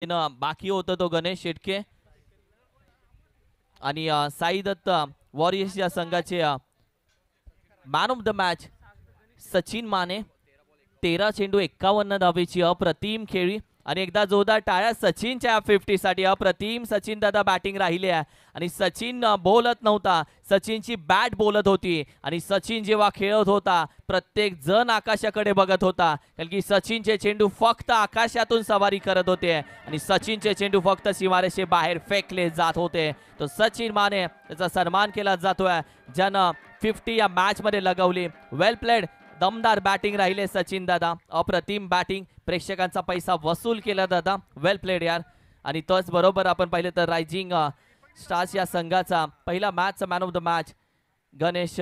बाकी होता तो गणेश शेटके आणि साई दत्त वॉरियर्स या संघाचे man of the match Sachin Mane. 13 चेंडू 51 धावेची अप्रतिम खेळी आणि एकदा जोरदार टाळ्या सचिनच्या 50 साठी. अप्रतिम सचिन दादा बॅटिंग राहिले आहे आणि सचिन बोलत नव्हता, सचिनची बॅट बोलत होती. आणि सचिन जेव्हा खेळत होता प्रत्येक जण आकाशाकडे बघत होता, कारण की सचिनचे चेंडू फक्त आकाशातून सवारी करत होते आणि सचिनचे चेंडू फक्त सीमारेषे बाहेर फेकले जात होते. तो सचिन माने त्याचा सन्मान केला जातोय, ज्यानं 50 या मॅच मध्ये लगवली. वेल प्लेड, दमदार बॅटिंग राहिले सचिन दादा. अप्रतिम बॅटिंग, प्रेक्षकांचा पैसा वसूल केला दादा. वेल प्लेड यार. आणि तोच बरोबर आपण पाहिलं तर रायझिंग स्टार्स या संघाचा पहिला मॅचचा man of the match Ganesh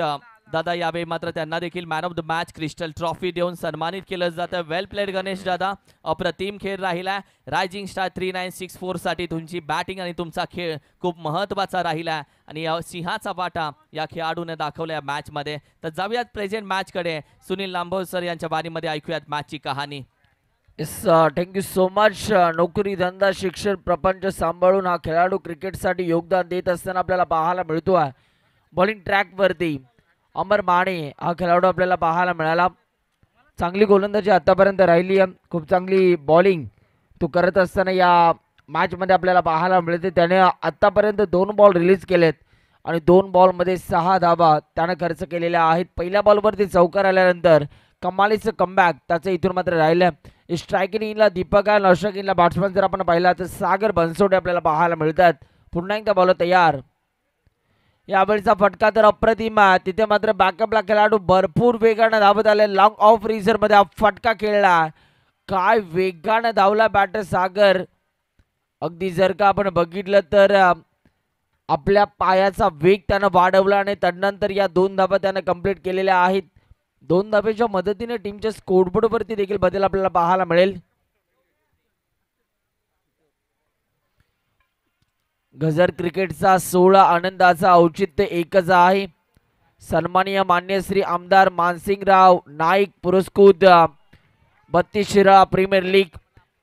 दादा. यावेळी मात्र त्यांना देखील man of the match crystal trophy देऊन सन्मानित केलं जातं. वेल प्लेड गणेश दादा, अप्रतिम खेळ राहिला. रायझिंग स्टार 3964 साठी तुमची बॅटिंग आणि तुमचा खेळ खूप महत्वाचा राहिला आणि सिंहाचा वाटा या खेळाडूने दाखवल्या मॅच मध्ये. तर जाऊयात प्रेझेंट मॅच कडे. सुनील लांबोसर यांच्या बारीमध्ये ऐकूयात मॅचची कहाणी. Yes, thank you so much. नोकरी धंदा शिक्षण प्रपंच सांभाळून हा खेळाडू क्रिकेटसाठी योगदान देत असताना आपल्याला पाहायला मिळतो आहे. बॉलिंग ट्रॅकवरती अमर माने हा खेळाडू आपल्याला पाहायला मिळाला. चांगली गोलंदाजी आतापर्यंत राहिली आहे, खूप चांगली बॉलिंग तो करत असताना या मॅचमध्ये आपल्याला पाहायला मिळते. त्याने आत्तापर्यंत 2 बॉल रिलीज केलेत आणि 2 बॉलमध्ये 6 धावा त्यानं खर्च केलेल्या आहेत. पहिल्या बॉलवरती चौकार आल्यानंतर कमालीचं कमबॅक त्याचं इथून मात्र राहिलं. स्ट्रायकिंग इनला दीपक आहे, लॉस्ट्रायक इनला बॅट्समन जर आपण पाहिला तर सागर बनसोडे आपल्याला पाहायला मिळतात. पुन्हा एकदा बॉलर तयार. यावेळचा फटका तर अप्रतिम आहे. तिथे मात्र बॅकअपला खेळाडू भरपूर वेगाने धावत आले. लॉंग ऑफ रिझर्व मध्ये हा फटका खेळला. काय वेगाने धावला बॅटर सागर. अगदी जर का आपण बघितलं तर आपल्या पायाचा वेग त्यानं वाढवला आणि त्यानंतर या 2 धावा त्यानं कंप्लीट केलेल्या आहेत. 2 धावेच्या मदतीने टीमच्या स्कोरबोर्ड वरती देखील बदल आपल्याला पाहायला मिळेल. गजर क्रिकेटचा 16 आनंदाचा औचित्य एकच आहे. सन्माननीय मान्य श्री आमदार मानसिंगराव नाईक पुरस्कृत 32 शिराळा प्रीमियर लीग.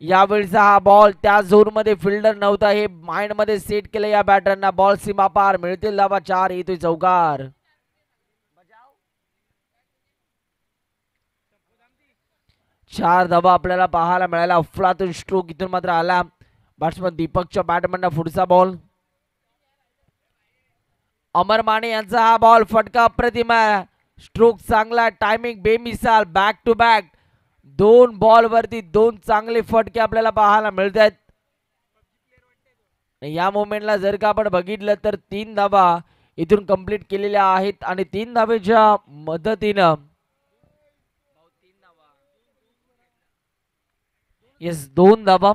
यावेळचा हा बॉल त्या झोन मध्ये फिल्डर नव्हता, हे माइंड मध्ये सेट केलं या बॅटरना. बॉल सीमा पार, मिळतील धावा 4, येतोय चौकार. 4 धावा आपल्याला पाहायला मिळाला. अफलातून स्ट्रोक इथून मात्र आला. बॅट्समन दीपकच्या बॅटमधनं पुढचा बॉल. अमर माने यांचा हा बॉल, फटका अप्रतिम आहे. स्ट्रोक चांगला, टायमिंग बेमिसाल. बॅक टू बॅक 2 बॉल वरती 2 चांगले फटके आपल्याला पाहायला मिळत आहेत. या मोमेंटला जर का आपण बघितलं तर 3 धावा इथून कंप्लीट केलेल्या आहेत आणि 3 धावेच्या मदतीनं येस 2 धावा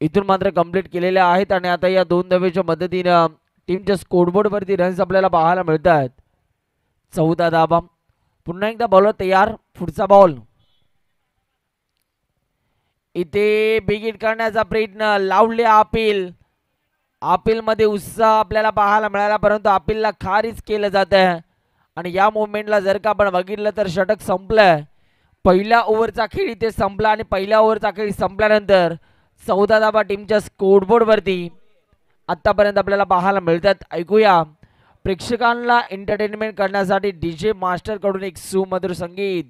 इथून मात्र कंप्लीट केलेल्या आहेत आणि आता या 2 धावेच्या मदतीनं टीमच्या स्कोरबोर्ड वरती रन्स आपल्याला पाहायला मिळतात. 14 धावा. पुन्हा एकदा बॉलर तयार. पुढचा बॉल. इथे बिग करण्याचा प्रयत्न लावले अपील. अपील मध्ये उत्साह आपल्याला पाहायला मिळाला, परंतु अपीलला खारिज केलं जात आहे. आणि या मोमेंटला जर का आपण बघितलं तर षटक संपलंय. पहिल्या ओव्हरचा खेळ इथे संपला आणि पहिल्या ओव्हरचा खेळ संपल्यानंतर 14 धावा टीमच्या स्कोरबोर्ड वरती आतापर्यंत आपल्याला पाहायला मिळतात. ऐकूया प्रेक्षकांना एंटरटेनमेंट करण्यासाठी डीजे मास्टर कडून एक सुमधुर संगीत.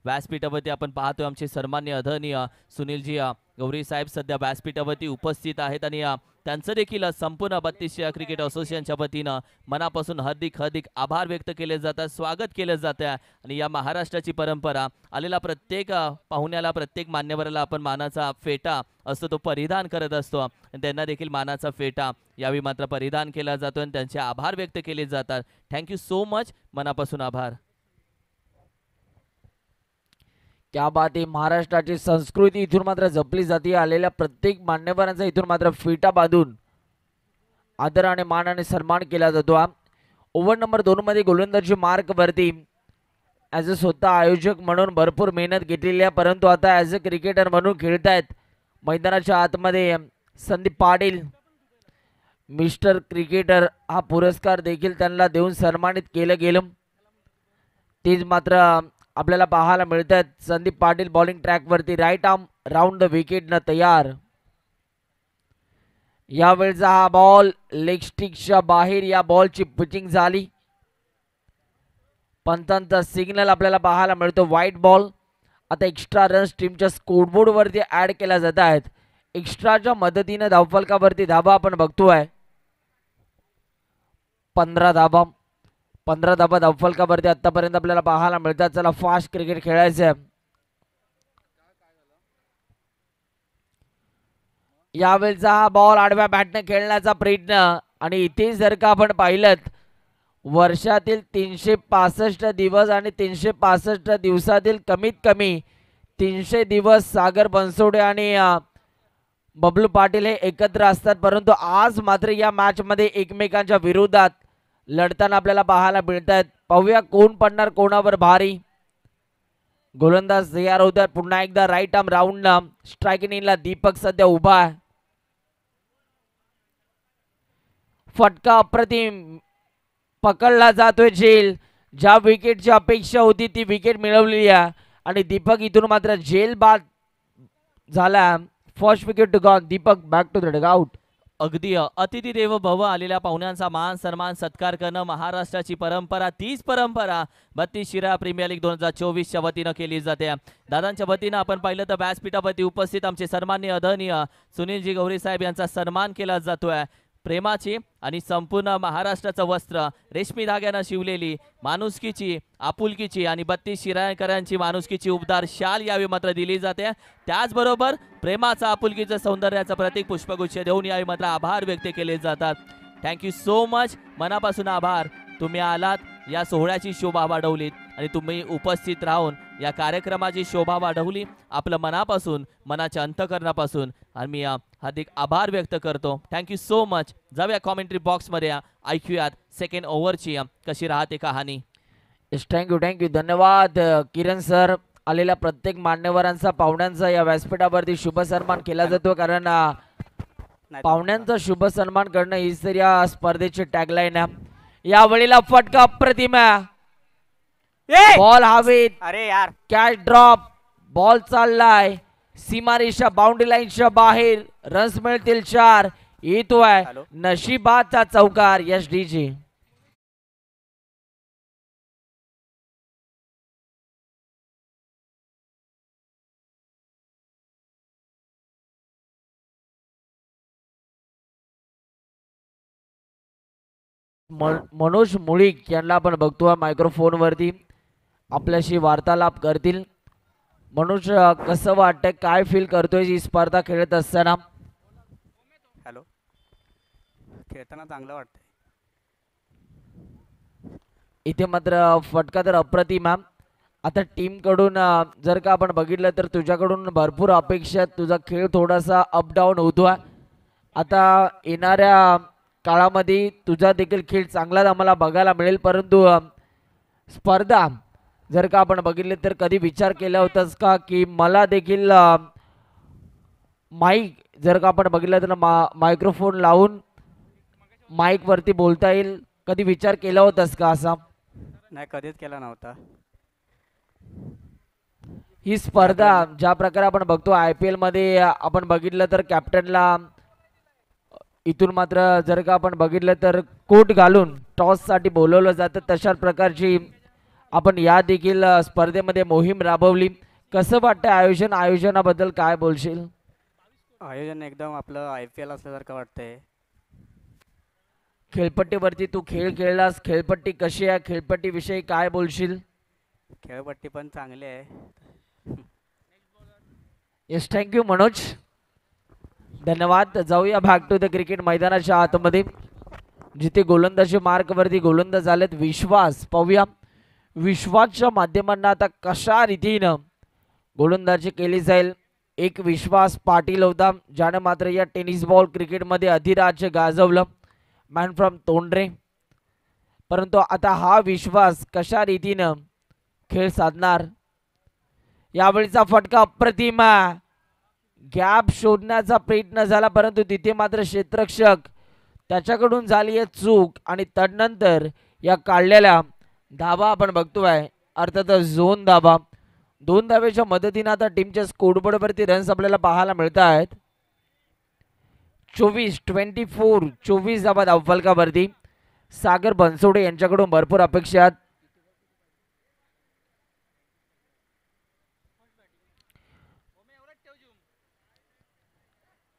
व्यासपीठावरती आपण पाहतोय आमचे सन्मान्य आदरणीय सुनीलजी गौरी साहेब सध्या व्यासपीठावरती उपस्थित आहेत आणि त्यांचं देखील संपूर्ण 32 क्रिकेट असोसिएशनच्या वतीनं मनापासून हार्दिक आभार व्यक्त केले जातात, स्वागत केलं जातं आणि या महाराष्ट्राची परंपरा आलेला प्रत्येक पाहुण्याला, प्रत्येक मान्यवराला आपण मानाचा फेटा असतो तो परिधान करत असतो आणि त्यांना देखील मानाचा फेटा यावेळी मात्र परिधान केला जातो आणि त्यांचे आभार व्यक्त केले जातात. थँक्यू सो मच, मनापासून आभार. क्या बात आहे. महाराष्ट्राची संस्कृती इथून मात्र जपली जाते. आलेल्या प्रत्येक मान्यवरांचा इथून मात्र फेटा बांधून आदर आणि मान आणि सन्मान केला जातो. ओव्हर नंबर 2 मध्ये गोलंदाजी मार्क वरती ॲज अ स्वतः आयोजक म्हणून भरपूर मेहनत घेतलेली आहे, परंतु आता ॲज अ क्रिकेटर म्हणून खेळतायत मैदानाच्या आतमध्ये संदीप पाटील. मिस्टर क्रिकेटर हा पुरस्कार देखील त्यांना देऊन सन्मानित केलं गेलं. तेच मात्र आपल्याला पाहायला मिळतात. संदीप पाटील बॉलिंग ट्रॅक वरती right arm round the wicket न तयार. यावेळचा हा बॉल लेग स्टिकच्या बाहेर या बॉलची पिचिंग झाली. पंतांचा सिग्नल आपल्याला पाहायला मिळतो व्हाईट बॉल. आता एक्स्ट्रा रन्स टीमच्या स्कोरबोर्ड वरती ऍड केल्या जात आहेत. एक्स्ट्राच्या मदतीने धावफलकावरती धाबा आपण बघतोय 15 धाबा. 15 धाबा धावफलकावरती आतापर्यंत आपल्याला पाहायला मिळतात. चला फास्ट क्रिकेट खेळायचं. यावेळचा हा बॉल आडव्या बॅटने खेळण्याचा प्रयत्न आणि इथे जर का आपण पाहिलं वर्षातील 365 दिवस आणि 365 दिवसातील कमीत कमी 300 दिवस सागर बनसोडे आणि बबलू पाटील हे एकत्र असतात, परंतु आज मात्र या मॅच मध्ये एकमेकांच्या विरोधात लढताना आपल्याला पाहायला मिळतात. पाहूया कोण पडणार कोणावर भारी. गोलंदाज तयार होतात. पुन्हा एकदा राईट आर्म राऊंड स्ट्रायकिंग इनला दीपक सध्या उभा आहे. फटका अप्रतिम पकडला जातोय झेल. ज्या विकेटची अपेक्षा होती ती विकेट मिळवली आहे आणि दीपक इथून मात्र झेल बाद झाला. First wicket to gone. Deepak back to the dugout. अगदी अतिथी देव भव आलेल्या पाहुण्यांचा मान सन्मान सत्कार करणं महाराष्ट्राची परंपरा. तीच परंपरा 32 शिराळा प्रीमियर लीग 2024च्या वतीनं केली जाते. दादांच्या वतीनं आपण पाहिलं तर व्यासपीठावरती उपस्थित आमचे सन्माननीय आदरणीय सुनीलजी गौरी साहेब यांचा सन्मान केला जातोय. प्रेमाची आणि संपूर्ण महाराष्ट्राचं वस्त्र रेशमी धाग्यानं शिवलेली माणुसकीची, आपुलकीची आणि 32 शिराळकरांची माणुसकीची उबदार शाल यावेळी मात्र दिली जाते. त्याचबरोबर प्रेमाचं, आपुलकीचं, सौंदर्याचं प्रतीक पुष्पगुच्छ देऊन यावेळी मात्र आभार व्यक्त केले जातात. थँक्यू सो मच, मनापासून आभार. तुम्ही आलात, या सोहळ्याची शोभा वाढवलीत आणि तुम्ही उपस्थित राहून या कार्यक्रमाची शोभा वाढवली. आपलं मनापासून, मनाच्या अंतकरणापासून आम्ही हार्दिक आभार व्यक्त करतो. Thank you so much. जाऊया कॉमेंट्री बॉक्समध्ये, ऐकूयात सेकंड ओव्हरची कशी राहते कहाणी. थँक्यू धन्यवाद किरण सर. आलेल्या प्रत्येक मान्यवरांचा, पाहुण्यांचा या व्यासपीठावरती शुभ सन्मान केला जातो, कारण पाहुण्यांचा शुभ सन्मान करणं हीच तर या स्पर्धेची टॅगलाईन आहे. यावेळेला फटका अप्रतिम आहे. बॉल हवेत. अरे यार, कॅच ड्रॉप. बॉल चाललाय सीमारेषा बाउंड्री लाईनच्या बाहेर. रन्स मिळतील 4. येतोय नशिबाचा चौकार. यश डीजे. मनोज मुळीक यांना आपण बघतो मायक्रोफोन वरती आपल्याशी वार्तालाप करतील. मनोज, कसं वाटतंय, काय फील करतोय ही स्पर्धा खेळत असताना? हॅलो, खेळताना चांगलं वाटतंय. इथे मात्र फटका तर अप्रतिम. आता टीम कडून जर का आपण बघितलं तर तुझ्याकडून भरपूर अपेक्षा. तुझा खेळ थोडासा अप डाऊन होतोय. आता येणाऱ्या काळामध्ये तुझा देखील खेळ चांगलाच आम्हाला बघायला मिळेल, परंतु स्पर्धा जर का आपण बघितले तर कधी विचार केला होतास का की मला देखील माईक जर का आपण बघितलं तर मायक्रोफोन लावून माईक वरती बोलता येईल? कधी विचार केला होतास का असा? नाही, कधीच केला नव्हता. ही स्पर्धा ज्या प्रकारे आपण बघतो IPL मध्ये आपण बघितलं तर कॅप्टनला इथून मात्र जर का आपण बघितलं तर कोट घालून टॉस साठी बोलवलं जातं. तशा प्रकारची आपण या देखील स्पर्धेमध्ये मोहीम राबवली. कसं वाटतं आयोजनाबद्दल काय बोलशील? आयोजन एकदम आपलं IPL असल्यासारखं वाटतंय. खेळपट्टीवरती तू खेळ खेळलास, खेळपट्टी कशी आहे, खेळपट्टीविषयी काय बोलशील? खेळपट्टी पण चांगली आहे. येस, थँक्यू मनोज, धन्यवाद. जाऊया बॅक टू द क्रिकेट मैदानाच्या आतमध्ये, जिथे गोलंदाजी मार्कवरती गोलंदाज झालेत. विश्वास पाहूया, विश्वासच्या माध्यमांना आता कशा रीतीनं गोलंदाजी केली जाईल. एक विश्वास पाटील होता ज्याने मात्र या टेनिस बॉल क्रिकेटमध्ये अधिराज्य गाजवलं, मॅन फ्रॉम तोंडरे. परंतु आता हा विश्वास कशा रीतीनं खेळ साधणार. यावेळीचा फटका अप्रतिम, गॅप शोधण्याचा प्रयत्न झाला परंतु तिथे मात्र क्षेत्ररक्षक त्याच्याकडून झाली आहे चूक आणि तदनंतर या काढलेल्या धावा आपण बघतोय, अर्थातच झोन धावा. 2 धावेच्या मदतीने आता टीमच्या स्कोरबोर्डवरती रन्स आपल्याला पाहायला मिळत आहेत. 24 धावा धावफलकावरती. सागर बनसोडे यांच्याकडून भरपूर अपेक्षा आहेत.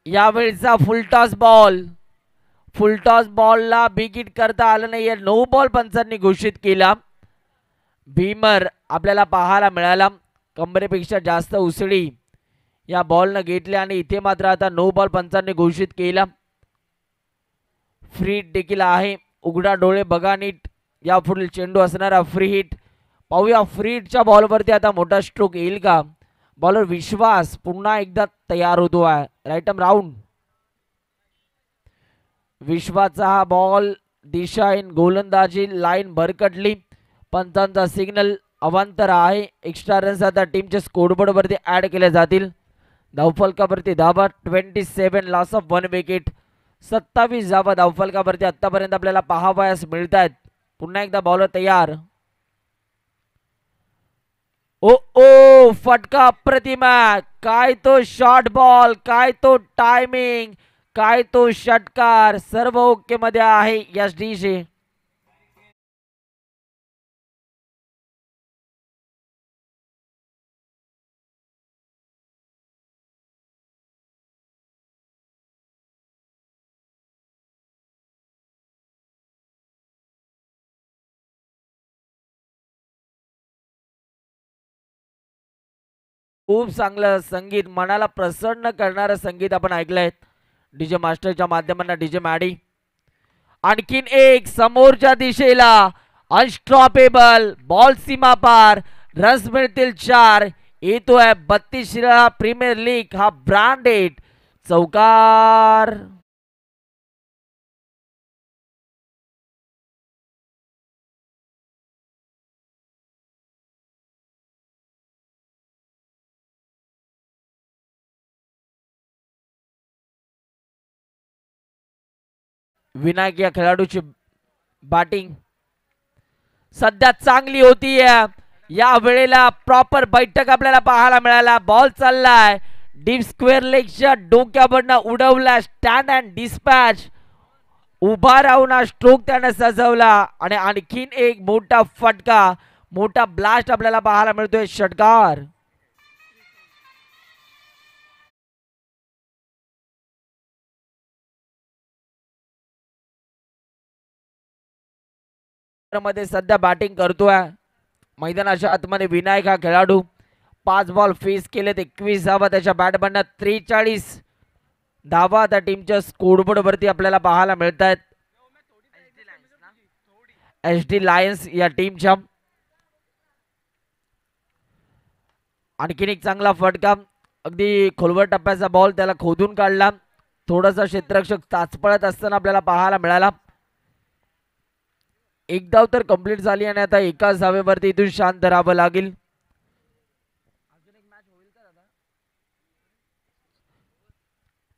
यावेळीचा फुलटॉस बॉलला बिग हिट करता आलं नाही. 9 बॉल पंचांनी घोषित केला. भीमर आपल्याला पाहायला मिळाला, कमरेपेक्षा जास्त उसळी या बॉलनं घेतली आणि इथे मात्र आता 9 बॉल पंचांनी घोषित केला. फ्री हिट देखील आहे. उघडा डोळे बघा नीट, या पुढील चेंडू असणारा फ्री हिट. पाहूया फ्री हिटच्या बॉलवरती आता मोठा स्ट्रोक येईल का. बॉलर विश्वास पुन्हा एकदा तयार होतो आहे. Right arm round. विश्वाचा हा बॉल दिशा इन गोलंदाजी लाईन भरकटली. पंचांचा सिग्नल अवांतर आहे. एक्स्ट्रा रन्स आता टीमच्या स्कोरबोर्डवरती ऍड केले जातील. धावफलकावरती धावा 27, लॉस ऑफ 1 विकेट. 27 धावा धावफलकावरती आतापर्यंत आपल्याला पाहावयास मिळत आहेत. पुन्हा एकदा बॉलर तयार. ओ ओ फटका अप्रतिम, काय तो शॉर्ट बॉल, काय तो टायमिंग, काय तो षटकार, सर्व ओके मध्ये आहे. SDC खूप चांगलं संगीत, मनाला प्रसन्न करणारं संगीत आपण ऐकलंय डीजे मास्टरच्या माध्यमांना. डीजे मॅडी आणखीन एक समोरच्या दिशेला अनस्टॉपेबल बॉल सीमा पार. रन्स मिळतील 4. येतोय 32 प्रीमियर लीग हा ब्रँडेड चौकार. विनायक या खेळाडूची बॅटिंग सध्या चांगली होती. या वेळेला प्रॉपर बैठक आपल्याला पाहायला मिळाला. बॉल चाललाय डीप स्क्वेअर लेगच्या डोक्यावरनं उडवला. स्टँड अँड डिस्पॅच, उभा राहून हा स्ट्रोक त्याने सजवला आणि आणखीन एक मोठा फटका, मोठा ब्लास्ट आपल्याला पाहायला मिळतोय. षटकार मध्ये सध्या बॅटिंग करतोय. मैदानाच्या आतमध्ये विनायक हा खेळाडू 5 बॉल फेस केलेत. 21 धावा त्याच्या बॅटमधनं. 43 धावा त्या टीमच्या स्कोरबोर्ड वरती आपल्याला पाहायला मिळत आहेत. SD लायन्स या टीमच्या. आणखीन एक चांगला फटका, अगदी खोलवर टप्प्याचा बॉल, त्याला खोदून काढला. थोडासा क्षेत्ररक्षक ताचपळत असताना आपल्याला पाहायला मिळाला. एक धाव तर कंप्लीट झाली आणि आता एकाच धावेवरती इथून शांत राहावं लागेल.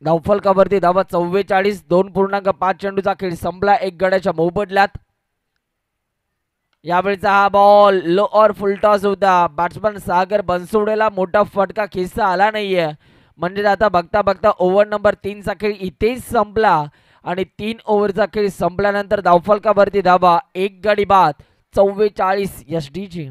धावफलकावरती धावा 44. 2.5 चेंडूचा खेळ संपला. 1 गड्याच्या मोबदल्यात. यावेळीचा हा बॉल लो और फुलटॉस होता. बॅट्समन सागर बनसोडेला मोठा फटका खेचता आला नाहीये. म्हणजे आता बघता बघता ओव्हर नंबर 3 चा खेळ इथेच संपला आणि 3 ओव्हरचा खेळ संपल्यानंतर धावफलकावरती धावा 1 गडी बाद. 44 SDG.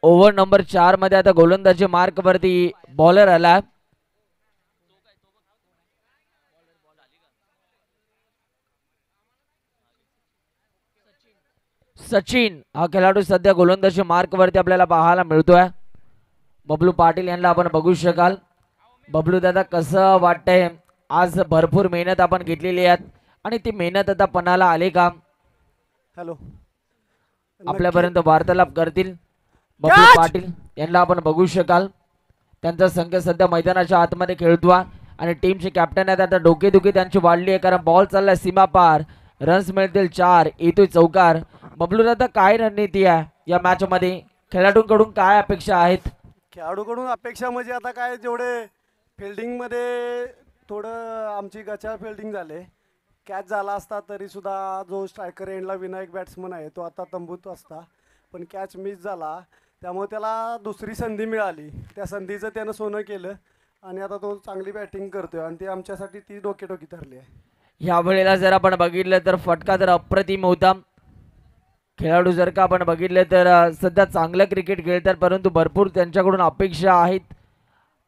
ओव्हर नंबर 4 मध्ये आता गोलंदाजी मार्क वरती बॉलर आला. सचिन हा खेळाडू सध्या गोलंदाजी मार्क वरती आपल्याला पाहायला मिळतोय. बबलू पाटील यांना आपण बघू शकाल. बबलू दादा कसं वाटतंय, आज भरपूर मेहनत आपण घेतलेली आहे आणि ती मेहनत आता पणाला आली का? हॅलो, आपल्यापर्यंत वार्तालाप करतील बबलू पाटील यांना आपण बघू शकाल. त्यांचा संघ सध्या मैदानाच्या आतमध्ये खेळतोय आणि टीमचे कॅप्टन आहेत. आता डोकेदुखी त्यांची वाढली आहे कारण बॉल चाललाय सीमा पार. रन्स मिळतील 4, येतोय चौकार. बबलू दादा काय रणनीती आहे या मॅच मध्ये, खेळाडूंकडून काय अपेक्षा आहेत? खेळाडूकडून अपेक्षा म्हणजे आता काय, जेवढे फिल्डिंगमध्ये थोडं आमची गचाळ फिल्डिंग झाले. कॅच झाला असता तरी सुद्धा जो स्ट्रायकर एंडला विनायक बॅट्समन आहे तो आता तंबूत असता, पण कॅच मिस झाला त्यामुळे त्याला दुसरी संधी मिळाली. त्या संधीचं त्यानं सोनं केलं आणि आता तो चांगली बॅटिंग करतोय आणि ते आमच्यासाठी ती डोकेटोकी ठरली आहे. ह्या वेळेला जर आपण बघितलं तर फटका तर अप्रतिम होता. खेळाडू जर का आपण बघितले तर सध्या चांगलं क्रिकेट खेळतात परंतु भरपूर त्यांच्याकडून अपेक्षा आहेत.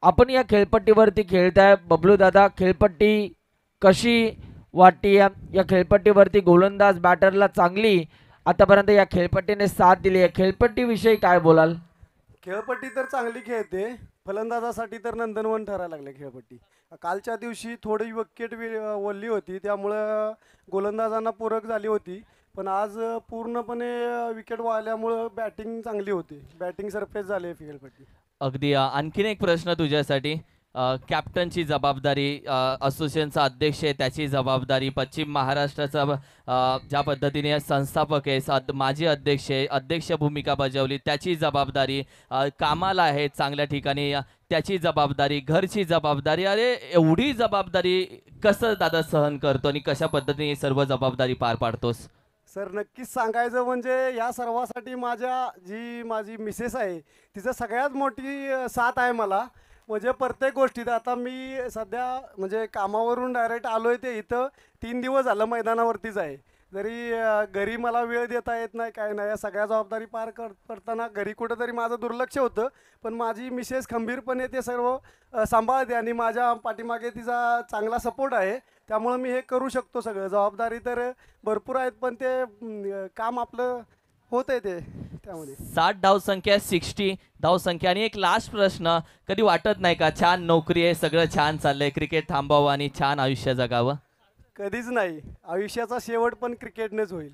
आपण या खेळपट्टीवरती खेळताय बबलू दादा, खेळपट्टी कशी वाटते? या खेळपट्टीवरती गोलंदाज बॅटरला चांगली आतापर्यंत या खेळपट्टीने साथ दिली आहे. खेळपट्टीविषयी काय बोलाल? खेळपट्टी तर चांगली खेळते, फलंदाजासाठी तर नंदनवन ठरायला लागले खेळपट्टी. कालच्या दिवशी थोडी विकेट वळली होती त्यामुळं गोलंदाजांना पूरक झाली होती, पण आज पूर्णपणे विकेट वाळल्यामुळं बॅटिंग चांगली होती. बॅटिंग सरप्राईज झाली आहे खेळपट्टी. अगदी आणखीन एक प्रश्न तुझ्यासाठी. कॅप्टनची जबाबदारी, असोसिएशनचा अध्यक्ष आहे त्याची जबाबदारी, पश्चिम महाराष्ट्राचा ज्या पद्धतीने संस्थापक आहे, माजी अध्यक्ष आहे, अध्यक्ष भूमिका बजावली त्याची जबाबदारी, कामाला आहे चांगल्या ठिकाणी त्याची जबाबदारी, घरची जबाबदारी. अरे एवढी जबाबदारी कसं दादा सहन करतो आणि कशा पद्धतीने सर्व जबाबदारी पार पाडतोस? सर नक्कीच सांगायचं म्हणजे या सर्वासाठी माझी मिसेस आहे तिचं सगळ्यात मोठी साथ आहे मला. म्हणजे प्रत्येक गोष्टीत आता मी सध्या म्हणजे कामावरून डायरेक्ट आलो आहे ते इथं 3 दिवस झालं मैदानावरतीच आहे. जरी घरी मला वेळ देता येत नाही काय नाही, या सगळ्या जबाबदारी पार करताना घरी कुठंतरी माझं दुर्लक्ष होतं, पण माझी मिसेस खंबीरपणे ते सर्व सांभाळते आणि माझ्या पाठीमागे तिचा चांगला सपोर्ट आहे. त्यामुळे मी हे करू शकतो. सगळं जबाबदारी तर भरपूर आहेत पण ते काम आपलं होत आहे ते त्यामध्ये. 60 धावसंख्या, 60 धावसंख्या. आणि एक लास्ट प्रश्न, कधी वाटत नाही का छान नोकरी आहे, सगळं छान चाललंय, क्रिकेट थांबावं आणि छान आयुष्य जगावं? कधीच नाही. आयुष्याचा शेवट पण क्रिकेटनेच होईल.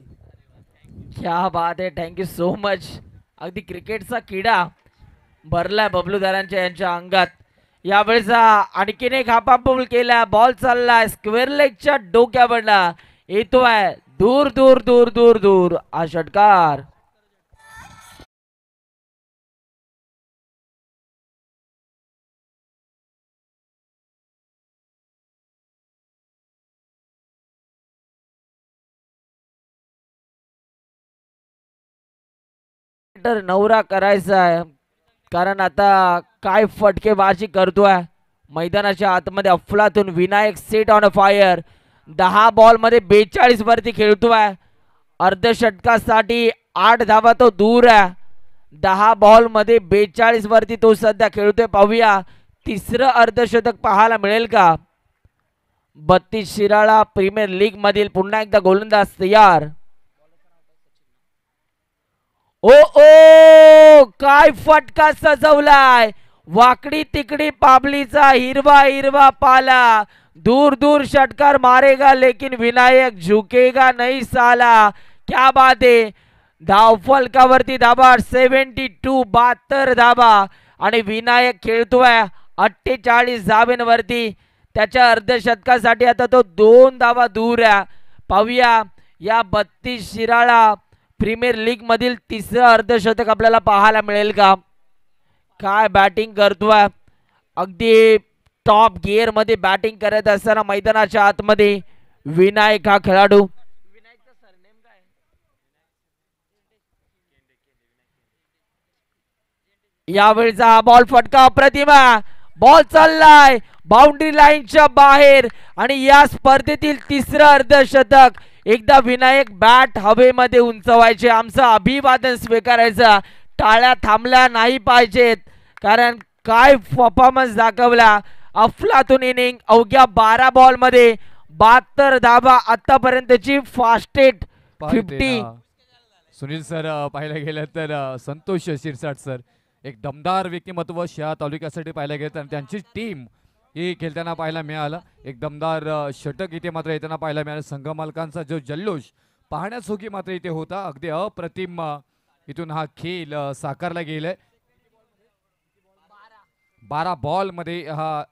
क्या बात आहे, थँक्यू सो मच. अगदी क्रिकेटचा किडा भरलाय बबलूदारांच्या यांच्या अंगात. यावेळेचा आणखीन एक हापापूल केला, बॉल चाललाय स्क्वेअर लेगच्या डोक्यावरला, येतोय दूर दूर दूर दूर दूर. हा षटकार नवरा करायचा आहे कारण आता काय फटकेबाजी करतोय मैदानाच्या आतमध्ये. अफलातून Vinayak set on a fire. 10 ball मध्ये 42 वरती खेळतोय. अर्धषटकासाठी 8 धावा तो दूर आहे. 10 बॉल मध्ये 42 वरती तो सध्या खेळतोय. पाहूया तिसरं अर्धशतक पाहायला मिळेल का? 32 शिराळा प्रीमियर लीग मधील पुन्हा एकदा गोलंदाज तयार. ओ ओ काय फटका सजवलाय. वाकडी तिकडी पाबलीचा हिरवा हिरवा पाला, दूर दूर षटकार मारेगा लेकिन विनायक झुकेगा नहीं साला. क्या बात आहे. धावफलकावरती धाबा 72 72 धाबा आणि विनायक खेळतोय 48 धावेंवरती. त्याच्या अर्धशतकासाठी आता तो 2 धावा दूर आहे. पाहूया या 32 शिराळा प्रीमियर लीग मधील तिसरं अर्धशतक आपल्याला पाहायला मिळेल का. काय बॅटिंग करतोय. अगदी टॉप गिअर मध्ये बॅटिंग करत असताना मैदानाच्या आतमध्ये विनायक हा खेळाडू. यावेळीचा हा बॉल फटका प्रतिमा. बॉल चाललाय बाउंड्री लाईनच्या बाहेर आणि या स्पर्धेतील तिसरं अर्धशतक. एकदा विनायक बॅट हवेमध्ये उंचवायचे, आमचं अभिवादन स्वीकारायचं. टाळ्या थांबल्या नाही पाहिजेत कारण काय परफॉर्मन्स दाखवला. अफलातून इनिंग. अवघ्या 12 बॉल मध्ये 72 धावा. आतापर्यंतची फास्टेस्ट 50. सुनील सर पाहायला गेलं तर संतोष शिरसाट सर एक दमदार व्यक्तिमत्व शहा तालुक्यासाठी पाहायला गेलं तर त्यांची टीम ही खेळताना पाहायला मिळालं. एक दमदार षटक इथे मात्र येताना पाहायला मिळालं. संघ मालकांचा जो जल्लोष पाहण्याजोगी मात्र इथे होता. अगदी अप्रतिम इथून हा खेळ साकारला गेलाय. 12 बॉल मध्ये हा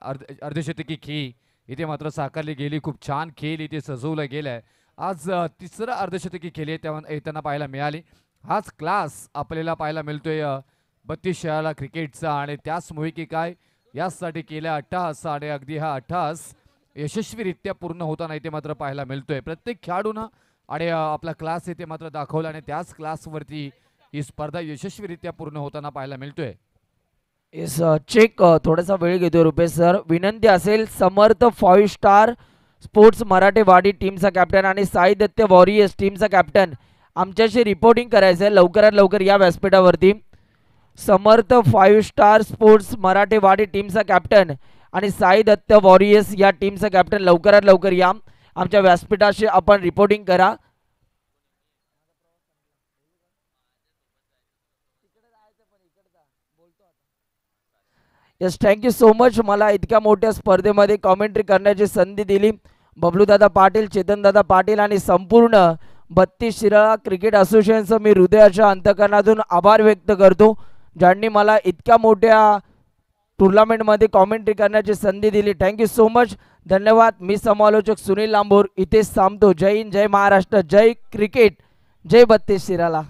अर्धशतकी खेळ इथे मात्र साकारली गेली. खूप छान खेळ इथे सजवला गेलाय. आज तिसरा अर्धशतकी खेळ येताना पाहायला मिळाली. हाच क्लास आपल्याला पाहायला मिळतोय 32 शाळा क्रिकेटचा आणि त्याचमुळे की काय यासाठी केल्या अट्टहास आणि अगदी हा अट्टहास यशस्वीरित्या पूर्ण होताना इथे मात्र पाहायला मिळतोय. प्रत्येक खेळाडूनं आणि आपला क्लास इथे मात्र दाखवला आणि त्याच क्लासवरती ही स्पर्धा यशस्वीरित्या पूर्ण होताना पाहायला मिळतोय. येस चेक थोडासा वेळ घेतो रुपेश सर. विनंती असेल समर्थ 5 स्टार स्पोर्ट्स मराठेवाडी टीमचा कॅप्टन आणि साई दत्त वॉरियर्स टीमचा कॅप्टन आमच्याशी रिपोर्टिंग करायचं आहे लवकरात लवकर या व्यासपीठावरती. समर्थ 5 स्टार स्पोर्ट्स मराठेवाडी टीमचा कॅप्टन आणि साई दत्त वॉरियर्स या टीमचा कॅप्टन लवकरात लवकर या आमच्या व्यासपीठाशी आपण रिपोर्टिंग करा. Yes thank you so much. मला इतक्या मोठ्या स्पर्धेमध्ये कॉमेंट्री करण्याची संधी दिली बबलूदादा पाटील, चेतनदादा पाटील आणि संपूर्ण 32 शिराळा क्रिकेट असोसिएशनचं मी हृदयाच्या अंतकरणातून आभार व्यक्त करतो ज्यांनी मला इतक्या मोठ्या टुर्नामेंटमध्ये कॉमेंट्री करण्याची संधी दिली. Thank you so much. धन्यवाद. मी समालोचक सुनील लांबोर इथेच थांबतो. जय हिंद, जय महाराष्ट्र, जय क्रिकेट, जय 32 शिराळा.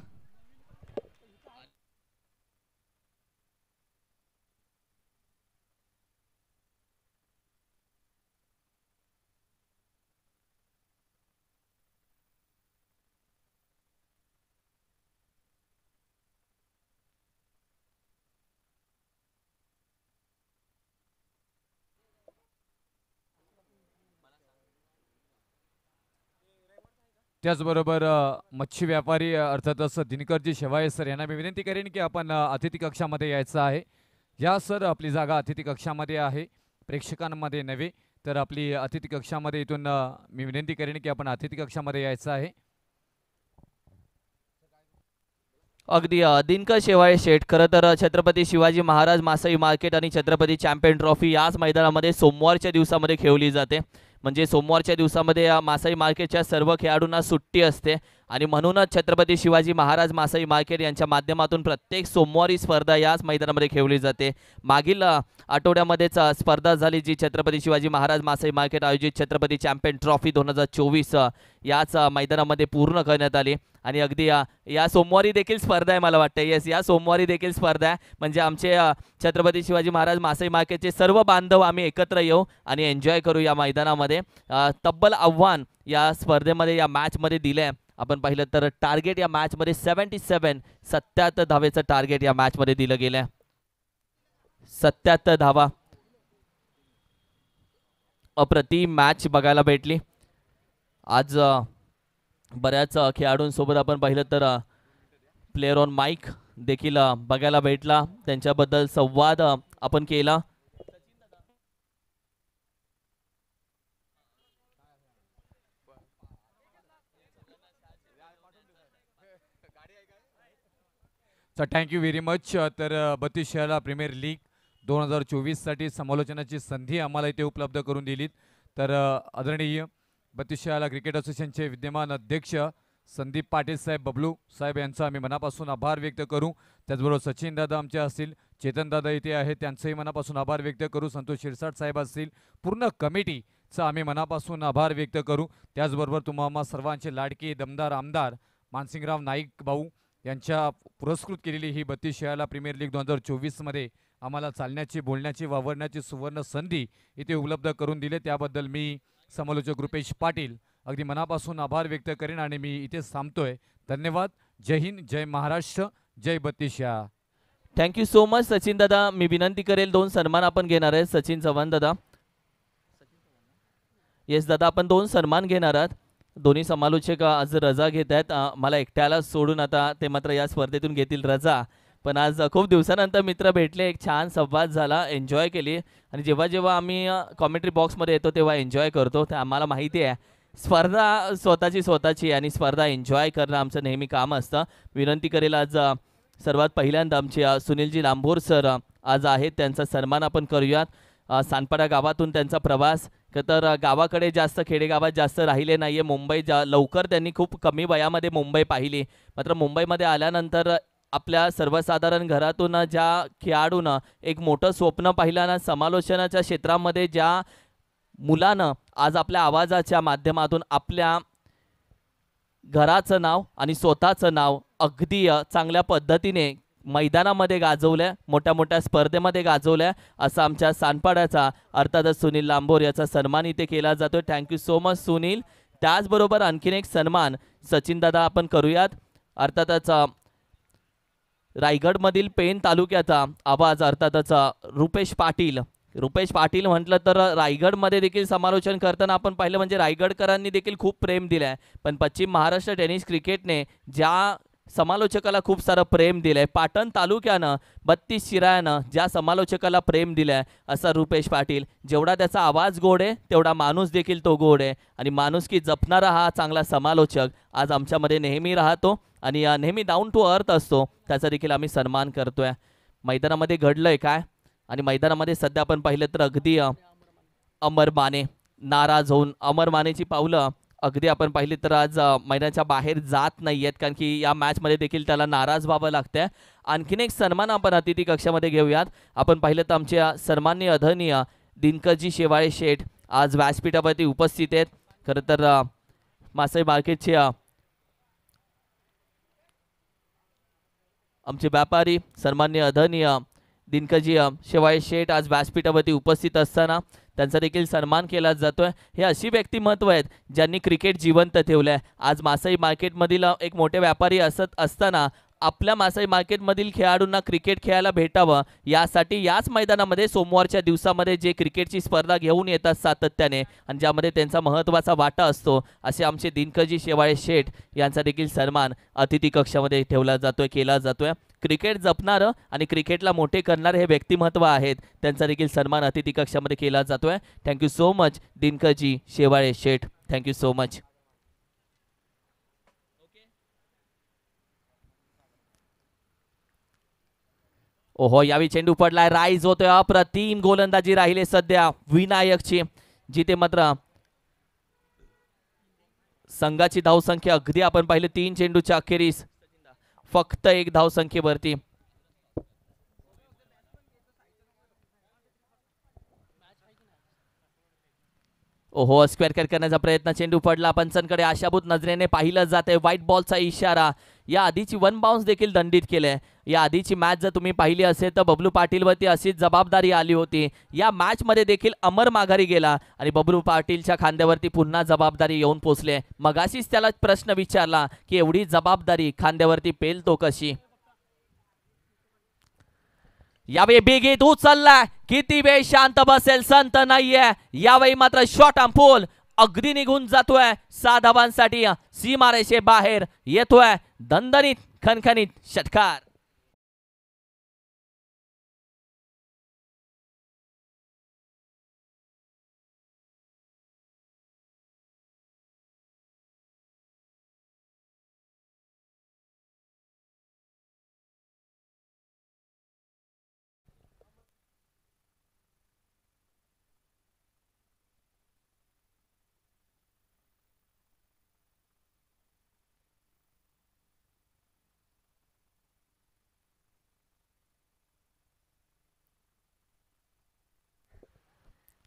त्याचबरोबर मच्छी व्यापारी अर्थातच दिनकरजी शेवाळे सर यांना मी विनंती करेन की आपण अतिथी कक्षामध्ये यायचं आहे. या सर आपली जागा अतिथी कक्षामध्ये आहे, प्रेक्षकांमध्ये नव्हे. तर आपली अतिथी कक्षामध्ये इथून मी विनंती करेन की आपण अतिथी कक्षामध्ये यायचं आहे. अगदी दिनकर शेवाळे शेठ. खरं तर छत्रपती शिवाजी महाराज मासळी मार्केट आणि छत्रपती चॅम्पियन ट्रॉफी याच मैदानामध्ये सोमवारच्या दिवसामध्ये खेळली जाते. म्हणजे सोमवारच्या दिवसामध्ये या मासळी मार्केटच्या सर्व खेळाडूंना सुट्टी असते आणि म्हणूनच छत्रपती शिवाजी महाराज मासळी मार्केट यांच्या माध्यमातून प्रत्येक सोमवारी स्पर्धा याच मैदानामध्ये खेळली जाते. मागील आठवड्यामध्येच स्पर्धा झाली जी छत्रपती शिवाजी महाराज मासळी मार्केट आयोजित छत्रपती चॅम्पियन ट्रॉफी 2024 याच मैदानामध्ये पूर्ण करण्यात आली. आणि अगदी या सोमवारी देखील स्पर्धा आहे मला वाटतं. येस, या सोमवारी देखील स्पर्धा आहे. म्हणजे आमचे छत्रपती शिवाजी महाराज मासळी मार्केटचे सर्व बांधव आम्ही एकत्र येऊ आणि एन्जॉय करू या मैदानामध्ये. तब्बल आव्हान या स्पर्धेमध्ये या मॅचमध्ये दिलं आहे. आपण पाहिलं तर टार्गेट या मॅचमध्ये 77 धावेचं टार्गेट या मॅचमध्ये दिलं गेलं आहे. 77 धावा. अप्रतिम मॅच बघायला भेटली. आज बऱ्याच खेळाडूंसोबत आपण पाहिलं तर प्लेअर ऑन माईक देखील बघायला भेटला. त्यांच्याबद्दल संवाद आपण केला. Sir thank you very much. तर 32 शहरा प्रीमियर लीग 2024 साठी समालोचनाची संधी आम्हाला इथे उपलब्ध करून दिलीत. तर आदरणीय 32 शाळा क्रिकेट असोसिएशनचे विद्यमान अध्यक्ष संदीप पाटील साहेब बबलू साहेब यांचा आम्ही मनापासून आभार व्यक्त करू. त्याचबरोबर सचिन दादा आमचे असतील, चेतन दादा इथे आहेत, त्यांचंही मनापासून आभार व्यक्त करू. संतोष शिरसाट साहेब असतील, पूर्ण कमिटीचा आम्ही मनापासून आभार व्यक्त करू. त्याचबरोबर तुम्हा सर्वांचे लाडके दमदार आमदार मानसिंगराव नाईक भाऊ यांच्या पुरस्कृत केलेली ही 32 शाळा प्रीमियर लीग 2024 मध्ये आम्हाला चालण्याची, बोलण्याची, वावरण्याची सुवर्ण संधी इथे उपलब्ध करून दिले. त्याबद्दल मी समालोचक रुपेश पाटील अगदी मनापासून आभार व्यक्त करेन आणि मी इथे थांबतोय. धन्यवाद. जय हिंद, जय महाराष्ट्र, जय 32 शाळा. थँक्यू सो मच सचिन दादा. मी विनंती करेल 2 सन्मान आपण घेणार आहे. सचिन चव्हाण दादा, येस दादा, आपण 2 सन्मान घेणार आहात. दोन्ही समालोचक आज रजा घेत आहेत. मला एकट्याला सोडून आता ते मात्र या स्पर्धेतून घेतील रजा. पण आज खूप दिवसानंतर मित्र भेटले, एक छान संवाद झाला, एन्जॉय केली. आणि जेव्हा जेव्हा आम्ही कॉमेंट्री बॉक्समध्ये येतो तेव्हा एन्जॉय करतो. ते आम्हाला माहिती आहे स्पर्धा स्वतःची आणि स्पर्धा एन्जॉय करणं आमचं नेहमी काम असतं. विनंती करेल आज सर्वात पहिल्यांदा आमचे सुनीलजी लांभोर सर आज आहेत, त्यांचा सन्मान आपण करूयात. सानपाडा गावातून त्यांचा प्रवास, तर गावाकडे जास्त, खेडेगावात जास्त राहिले नाही आहे. मुंबई लवकर त्यांनी खूप कमी वयामध्ये मुंबई पाहिली. मात्र मुंबईमध्ये आल्यानंतर आपल्या सर्वसाधारण घरातून ज्या खेळाडूनं एक मोठं स्वप्न पाहिलं ना, समालोचनाच्या क्षेत्रामध्ये ज्या मुलानं आज आपल्या आवाजाच्या माध्यमातून आपल्या घराचं नाव आणि स्वतःचं नाव अगदी चांगल्या पद्धतीने मैदानामध्ये गाजवलं, मोठ्या मोठ्या स्पर्धेमध्ये गाजवलं, असं आमच्या सानपाड्याचा अर्थातच सुनील लांभोर याचा सन्मान इथे केला जातो. Thank you so much Sunil. त्याचबरोबर आणखीन एक सन्मान सचिन दादा आपण करूयात. अर्थातच रायगडमधील पेण तालुक्याचा आवाज अर्थातच रुपेश पाटील म्हटलं तर रायगडमध्ये देखील समालोचन करताना आपण पाहिलं म्हणजे रायगडकरांनी देखील खूप प्रेम दिलं आहे. पण पश्चिम महाराष्ट्र टेनिस क्रिकेटने ज्या समालोचकाला खूप सारं प्रेम दिलं आहे, पाटण तालुक्यानं 32 शिरायानं ज्या समालोचकाला प्रेम दिलं आहे, असा रुपेश पाटील. जेवढा त्याचा आवाज गोड आहे तेवढा माणूस देखील तो गोड आहे. आणि माणुसकी जपणारा हा चांगला समालोचक आज आमच्यामध्ये नेहमी राहतो आणि नेहमी डाऊन टू अर्थ असतो. त्याचा देखील आम्ही सन्मान करतोय. मैदानामध्ये घडलंय काय, आणि मैदानामध्ये सध्या आपण पाहिलं तर अगदी अमर माने नाराज होऊन, अमर मानेची पावलं अगदी आपण पाहिली तर आज मैदानाच्या बाहेर जात नाही आहेत, कारण की या मॅचमध्ये देखील त्याला नाराज व्हावं लागतंय. आणखीन एक सन्मान आपण अतिथी कक्षामध्ये घेऊयात. आपण पाहिलं तर आमच्या सन्माननीय अधनीय दिनकरजी शेवाळे शेठ आज व्यासपीठावरती उपस्थित आहेत. खरं तर मासळी मार्केटचे आमचे व्यापारी सन्माननीय अधनीय दिनकरजी शेवाळे शेठ आज व्यासपीठावरती उपस्थित असताना त्यांचा देखील सन्मान केला जातोय. हे अशी व्यक्तिमत्व आहेत ज्यांनी क्रिकेट जिवंत ठेवलं आहे. आज मासळी मार्केटमधील एक मोठे व्यापारी असताना आपल्या मासळी मार्केटमधील खेळाडूंना क्रिकेट खेळायला भेटावं यासाठी याच मैदानामध्ये सोमवारच्या दिवसामध्ये जे क्रिकेटची स्पर्धा घेऊन येतात सातत्याने आणि ज्यामध्ये त्यांचा महत्त्वाचा वाटा असतो, असे आमचे दिनकरजी शेवाळे शेठ यांचा देखील सन्मान अतिथी कक्षामध्ये ठेवला जातोय, केला जातोय. क्रिकेट जपणारं आणि क्रिकेटला मोठे करणारे हे व्यक्तिमत्व आहेत, त्यांचा देखील सन्मान अतिथी कक्षामध्ये केला जातोय. थँक्यू सो मच दिनकरजी शेवाळे शेठ, थँक्यू सो मच. ओहो, यावेळी चेंडू पडलाय, राईज होतोय, अप्रतिम गोलंदाजी राहिले सध्या विनायकची, जिथे मात्र संघाची धावसंख्या अगदी आपण पाहिले 3 चेंडूच्या अखेरीस फक्त 1 धावसंख्येवरती. ओहो, स्क्वेअर कट करण्याचा प्रयत्न, चेंडू पडला, पंचांकडे आशाभूत नजरेने पाहिलं जाते. व्हाईट बॉलचा इशारा. या आधीची 1 बाउन्स देखील दंडित केले. या आधीची मॅच जर तुम्ही पाहिली असेल तर बबलू पाटीलवरती अशीच जबाबदारी आली होती. या मॅच मध्ये देखील अमर माघारी गेला आणि बबलू पाटीलच्या खांद्यावरती पुन्हा जबाबदारी येऊन पोचले. मगाशीच त्याला प्रश्न विचारला की एवढी जबाबदारी खांद्यावरती पेलतो कशी. यावेळी बिगीत उचलला, किती वेळ शांत बसेल संत नाहीये. यावेळी मात्र शॉट ऑन पोल अगदी निघून जातोय. 6 धावांसाठी सीमारेषे बाहेर येतोय दणदणीत खणखणीत षटकार.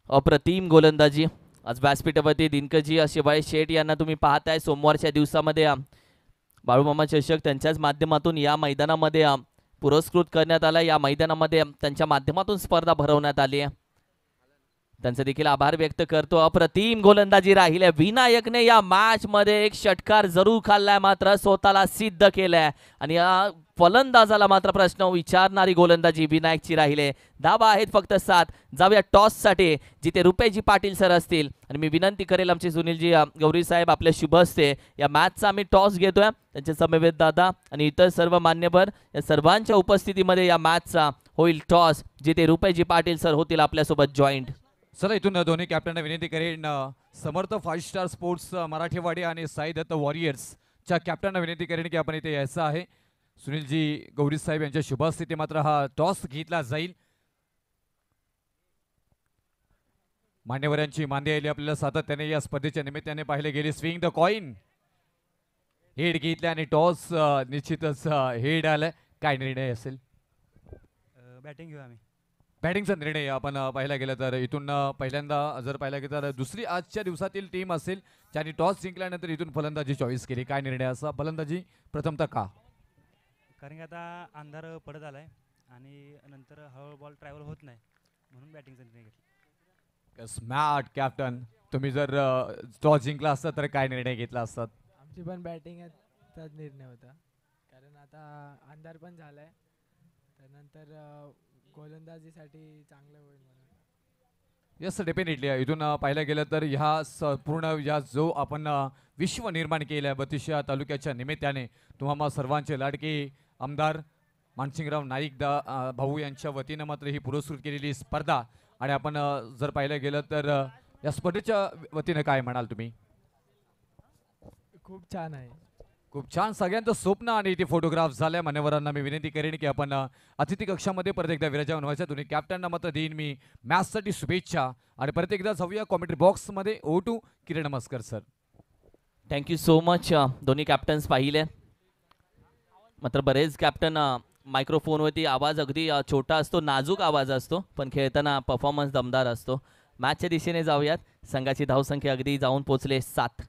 अप्रतिम गोलंदाजी आज व्यासपीठावरती दिनकरजी शिवाय शेठ यांना तुम्ही पाहताय सोमवारच्या दिवसामध्ये बाळूमामा चषक त्यांच्याच माध्यमातून या मैदानामध्ये पुरस्कृत करण्यात आला. या मैदानामध्ये त्यांच्या माध्यमातून स्पर्धा भरवण्यात आली आहे. त्यांचे देखील आभार व्यक्त करतो. अप्रतिम गोलंदाजी राहिली. विनायकने या मॅच मध्ये एक षटकार जरूर खाल्लाय, मात्र स्वतःला सिद्ध केलंय आणि या फलंदाजाला मात्र प्रश्न विचारणारी गोलंदाजी विनायकची राहिले. धाबा आहेत फक्त 7. जाऊया टॉस साठी, जिथे रुपेजी पाटील सर असतील आणि मी विनंती करेल आमचे सुनीलजी गौरी साहेब आपल्या शुभ हस्ते या मॅचचा आम्ही टॉस घेतोय. त्यांचे समवेत दादा आणि इतर सर्व मान्यवर या सर्वांच्या उपस्थितीमध्ये या मॅचचा होईल टॉस, जिथे रुपेजी पाटील सर होतील आपल्यासोबत जॉईंट. चला इथून दोन्ही कॅप्टनना विनंती करेन समर्थ 5 स्टार स्पोर्ट्स मराठेवाडी आणि साई दत्त वॉरियर्सच्या कॅप्टनना विनंती करेन की आपण इथे यायचं आहे. सुनीलजी गौरी साहेब यांच्या शुभस्थिती मात्र हा टॉस घेतला जाईल. मान्यवरांची मांदी आली आपल्याला सातत्याने या स्पर्धेच्या निमित्ताने पाहिले गेले. स्विंग द कॉइन हेड घेतला आणि टॉस निश्चितच हेड आलाय. काय निर्णय असेल? बॅटिंग घेऊ आम्ही. बॅटिंगचा निर्णय आपण पाहायला गेलं तर इथून पहिल्यांदा जर पाहायला गेलं तर दुसरी आजच्या दिवसातील टीम असेल ज्यांनी टॉस जिंकल्यानंतर इथून फलंदाजी चॉईस केली. काय निर्णय असा फलंदाजी प्रथमतः का? कारण की आता अंधार पडत आलाय आणि नंतर हळूहळू बॉल ट्रॅव्हल होत नाही, म्हणून बॅटिंगचा निर्णय घेतला. स्मार्ट कॅप्टन, तुम्ही जर टॉस जिंकला असता तर काय निर्णय घेतला असतात? आमची पण बॅटिंगचाच निर्णय होता, कारण आता अंधार पण झालाय, त्यानंतर गोलंदाजीसाठी चांगलं होईल म्हणून. येस डेफिनेटली इथून पाहायला गेलं तर ह्या पूर्ण या जो आपण विश्व निर्माण केलं आहे बत्तीसच्या तालुक्याच्या निमित्ताने तुम्हा सर्वांचे लाडके आमदार मानसिंगराव नाईक भाऊ यांच्या वतीनं मात्र ही पुरस्कृत केलेली स्पर्धा. आणि आपण जर पाहायला गेलं तर या स्पर्धेच्या वतीनं काय म्हणाल तुम्ही? खूप छान आहे. खूप छान, सगळ्यांचं स्वप्न आणि इथे फोटोग्राफ झाल्या. मान्यवरांना मी विनंती करेन की आपण अतिथी कक्षामध्ये परत एकदा विराजमान व्हायचं. तुम्ही कॅप्टनना मात्र देईन मी मॅचसाठी शुभेच्छा आणि परत एकदा जाऊया कॉमेंट्री बॉक्समध्ये. O2 किरण मस्कर सर. Thank you so much. दोन्ही कॅप्टन्स पाहिले, मात्र बरेच कॅप्टन मायक्रोफोनवरती आवाज अगदी छोटा असतो, नाजूक आवाज असतो, पण खेळताना परफॉर्मन्स दमदार असतो. मॅचच्या दिशेने जाऊयात. संघाची धावसंख्या अगदी जाऊन पोचले 7.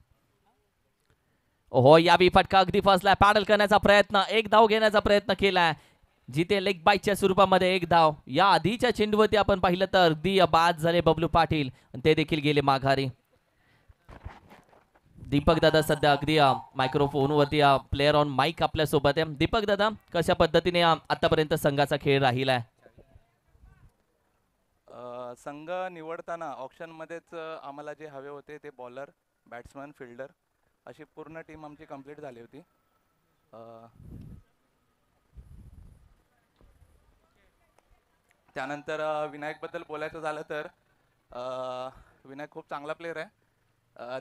ओहो, याबी फटका अगदी फसलाय. पॅडल करण्याचा प्रयत्न, एक धाव घेण्याचा प्रयत्न केलाय, जिथे लेग बाईटच्या स्वरूपामध्ये एक धाव. या आधीच्या चेंडूवरती आपण पाहिलं तर अगदी बाद झाले बबलू पाटील, ते देखील गेले माघारी. दीपक दादा सध्या अगदी मायक्रोफोनवरती प्लेअर ऑन माईक आपल्या सोबत आहे. दीपक दादा, कशा पद्धतीने आतापर्यंत संघाचा खेळ राहिलाय? संघ निवडताना ऑप्शनमध्येच आम्हाला जे हवे होते ते बॉलर, बॅट्समन, फिल्डर अशी पूर्ण टीम आमची कंप्लीट झाली होती. त्यानंतर विनायकबद्दल बोलायचं झालं तर विनायक खूप चांगला प्लेअर आहे.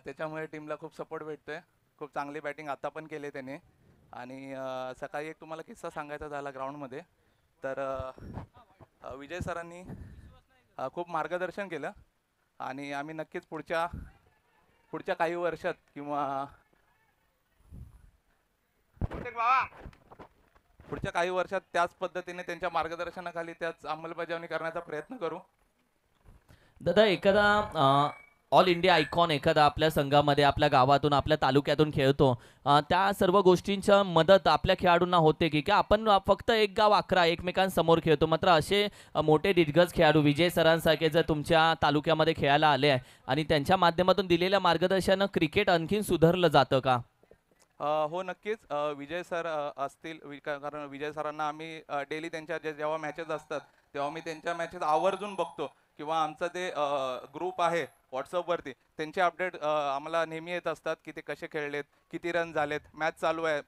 त्याच्यामुळे टीमला खूप सपोर्ट भेटतोय. खूप चांगली बॅटिंग आता पण केली त्याने. आणि सकाळी एक तुम्हाला किस्सा सांगायचा झाला ग्राउंडमध्ये तर विजय सरांनी खूप मार्गदर्शन केलं आणि आम्ही नक्कीच पुढच्या काही वर्षात किंवा पुढच्या काही वर्षात त्याच पद्धतीने त्यांच्या मार्गदर्शनाखाली त्याच अंमलबजावणी करण्याचा प्रयत्न करू. दादा, एखादा ऑल इंडिया आयकॉन एखादा आपल्या संघामध्ये, आपल्या गावातून, आपल्या तालुक्यातून खेळतो, त्या सर्व गोष्टींच्या मदत आपल्या खेळाडूंना होते की आपण फक्त एक गाव 11 एकमेकांसमोर खेळतो, मात्र असे मोठे दिग्गज खेळाडू विजय सरांसारखे जर तुमच्या तालुक्यामध्ये खेळायला आले आहे आणि त्यांच्या माध्यमातून दिलेल्या मार्गदर्शनानं क्रिकेट आणखीन सुधारलं जातं का? हो, नक्कीच. विजय सर असतील, कारण विजय सरांना आम्ही डेली त्यांच्या जेव्हा मॅचेस असतात तेव्हा मी त्यांच्या मॅचेस आवर्जून बघतो किंवा आमचा ते ग्रुप आहे व्हॉट्सअपवरती त्यांचे अपडेट आम्हाला नेहमी येत असतात की ते कसे खेळलेत, किती रन झालेत, मॅच चालू आहे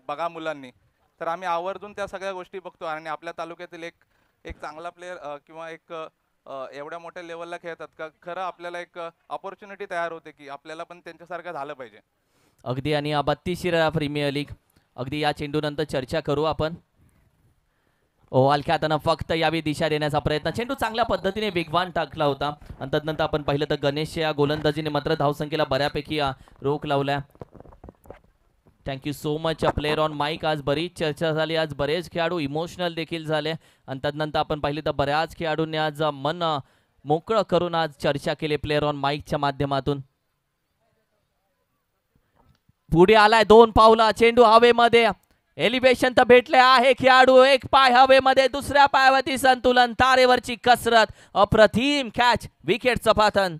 बघा मुलांनी. तर आम्ही आवर्जून त्या सगळ्या गोष्टी बघतो आणि आपल्या तालुक्यातील एक चांगला प्लेअर किंवा एक एवढ्या मोठ्या लेवलला खेळतात का खरं आपल्याला एक ऑपॉर्च्युनिटी तयार होते की आपल्याला पण त्यांच्यासारखं झालं पाहिजे. अगदी. आणि 32 प्रीमियर लीग अगदी या चेंडूनंतर चर्चा करू आपण. खेळताना फक्त यावी दिशा देण्याचा प्रयत्न, चेंडू चांगल्या पद्धतीने वेगवान टाकला होता आणि तदनंतर आपण पाहिलं तर गणेश या गोलंदाजीने मात्र धावसंख्येला बऱ्यापैकी रोख लावलाय. Thank you so much player on mic. आज बरीच चर्चा झाली, आज बरेच खेळाडू इमोशनल देखील झाले आणि तदनंतर आपण पाहिले तर बऱ्याच खेळाडूंनी आज मन मोकळं करून आज चर्चा केली प्लेअर ऑन माईकच्या माध्यमातून. पुढे आलाय 2 पावला, चेंडू हवेमध्ये, एलिव्हेशन तर भेटले आहे. खेळाडू एक पाय हवेमध्ये, दुसऱ्या पायावरती संतुलन, तारेवरची कसरत, अप्रतिम कॅच, विकेटचं पतन.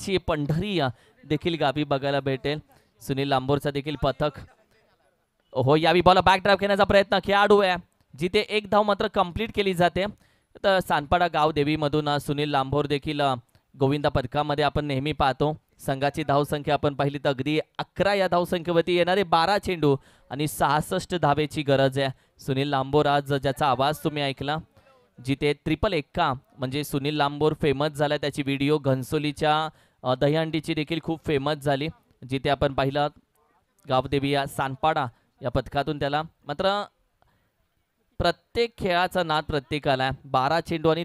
ची पंढरी देखील गावी बघायला भेटेल. सुनील लांबोरचा देखील पथक. हो, यावी बॉल बॅक ड्राईव्ह करण्याचा प्रयत्न, खेळाडू आहे जिथे एक धाव मात्र कंप्लीट केली जाते. तर सानपाडा गाव देवीमधून सुनील लांबोर देखील गोविंदा पथकामध्ये आपण नेहमी पाहतो. संघाची धावसंख्या आपण पाहिली तर अगदी 11 या धावसंख्येवरती येणारे 12 चेंडू आणि 66 धावेची गरज आहे. सुनील लांबोर आज ज्याचा आवाज तुम्ही ऐकला, जिथे 111 म्हणजे सुनील लांबोर फेमस झाला, त्याची व्हिडिओ घनसोलीच्या दहीहंडीची देखील खूप फेमस झाली, जिथे आपण पाहिलं गावदेवी या सानपाडा या पथकातून त्याला. मात्र प्रत्येक खेळाचा नाद प्रत्येकाला. 12 चेंडू आणि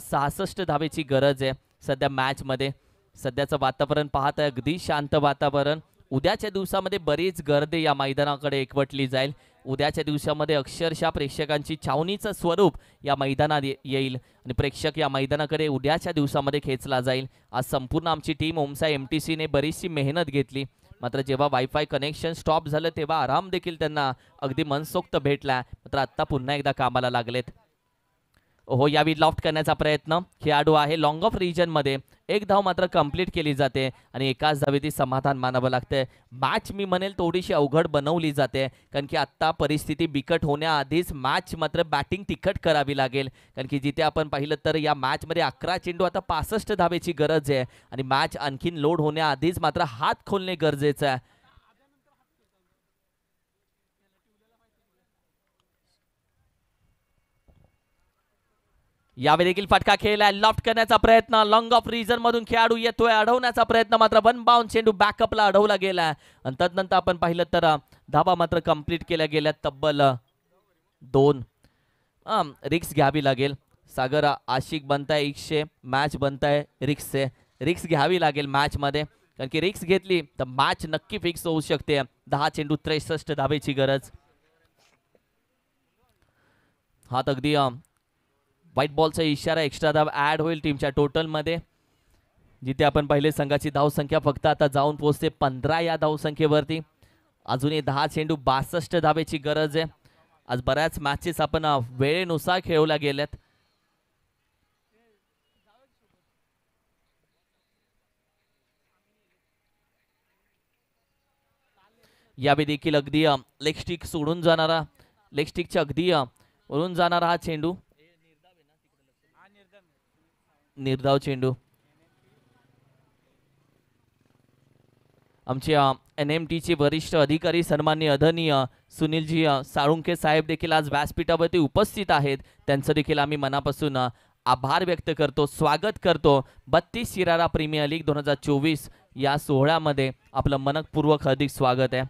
66 धावेची गरज आहे सध्या मॅचमध्ये. सध्याचं वातावरण पाहत आहे, अगदी शांत वातावरण. उद्याच्या दिवसामध्ये बरीच गर्दी या मैदानाकडे एकवटली जाईल. उद्याच्या दिवसामध्ये अक्षरशः प्रेक्षकांची छावणीचं स्वरूप या मैदानात येईल आणि प्रेक्षक या मैदानाकडे उद्याच्या दिवसामध्ये खेचला जाईल. आज संपूर्ण आमची टीम ओमसा MTCने बरीचशी मेहनत घेतली. मात्र जेव्हा वायफाय कनेक्शन स्टॉप झालं तेव्हा आराम देखील त्यांना अगदी मनसोक्त भेटला. मात्र आत्ता पुन्हा एकदा कामाला लागलेत. हो, यावी लॉफ्ट करण्याचा प्रयत्न, खेळाडू आहे लॉंग ऑफ रिजन मध्ये. एक धाव मात्र कंप्लीट केली जाते आणि एकाच धावेती समाधान मानावं लागतंय. मॅच मी म्हणेल थोडीशी अवघड बनवली जाते, कारण की आत्ता परिस्थिती बिकट होण्याआधीच मॅच मात्र बॅटिंग तिखट करावी लागेल. कारण की जिथे आपण पाहिलं तर या मॅचमध्ये 11 चेंडू, आता 65 धावेची गरज आहे आणि मॅच आणखीन लोड होण्याआधीच मात्र हात खोलणे गरजेचं आहे. यावेळी देखील फटका खेळलाय, लॉफ्ट करण्याचा प्रयत्न, लॉंग ऑफ रिजन मधून खेळाडू येतोय, अडवण्याचा प्रयत्न, मात्र 1 बाउंड चेंडू बॅकअपला अडवला गेलाय. आणि तदनंतर आपण पाहिलं तर धावा मात्र कंप्लीट केल्या गेल्या तब्बल 2. रिक्स घ्यावी लागेल. सागर आशिक बनताय 100, मॅच बनताय रिक्स घ्यावी लागेल मॅच मध्ये, कारण की रिक्स घेतली तर मॅच नक्की फिक्स होऊ शकते. 10 चेंडू 63 धावेची गरज. हात अगदी व्हाईट बॉलचा इशारा, एक्स्ट्रा धाव ऍड होईल टीमच्या टोटलमध्ये, जिथे आपण पहिले संघाची धावसंख्या फक्त आता जाऊन पोहोचते 15 या धावसंख्येवरती. अजूनही 10 चेंडू 62 धावेची गरज आहे. आज बऱ्याच मॅचेस आपण वेळेनुसार खेळवल्या गेल्यात. यावेळी देखील अगदी लेग स्टिक सोडून जाणारा, लेग स्टिकच्या अगदी वरून जाणारा हा चेंडू, निर्धाव चेंडू. आमचे NMT चे वरिष्ठ अधिकारी सन्माननीय आदरणीय सुनीलजी साळुंखे साहेब देखील आज व्यासपीठावरती उपस्थित आहेत. त्यांचं देखील आम्ही मनापासून आभार व्यक्त करतो, स्वागत करतो. 32 शिरारा प्रीमियर लीग 2024 या सोहळ्यामध्ये आपलं मनपूर्वक हार्दिक स्वागत आहे.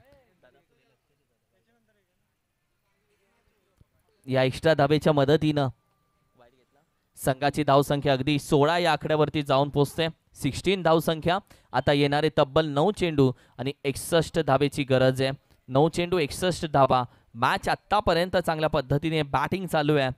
या एक्स्ट्रा धावेच्या मदतीनं संघाची धावसंख्या अगदी 16 या आकड्यावरती जाऊन पोहोचते. 16 धावसंख्या. आता येणारे तब्बल 9 चेंडू आणि 61 धावेची गरज आहे. 9 चेंडू 61 धावा. मॅच आतापर्यंत चांगल्या पद्धतीने बॅटिंग चालू आहे.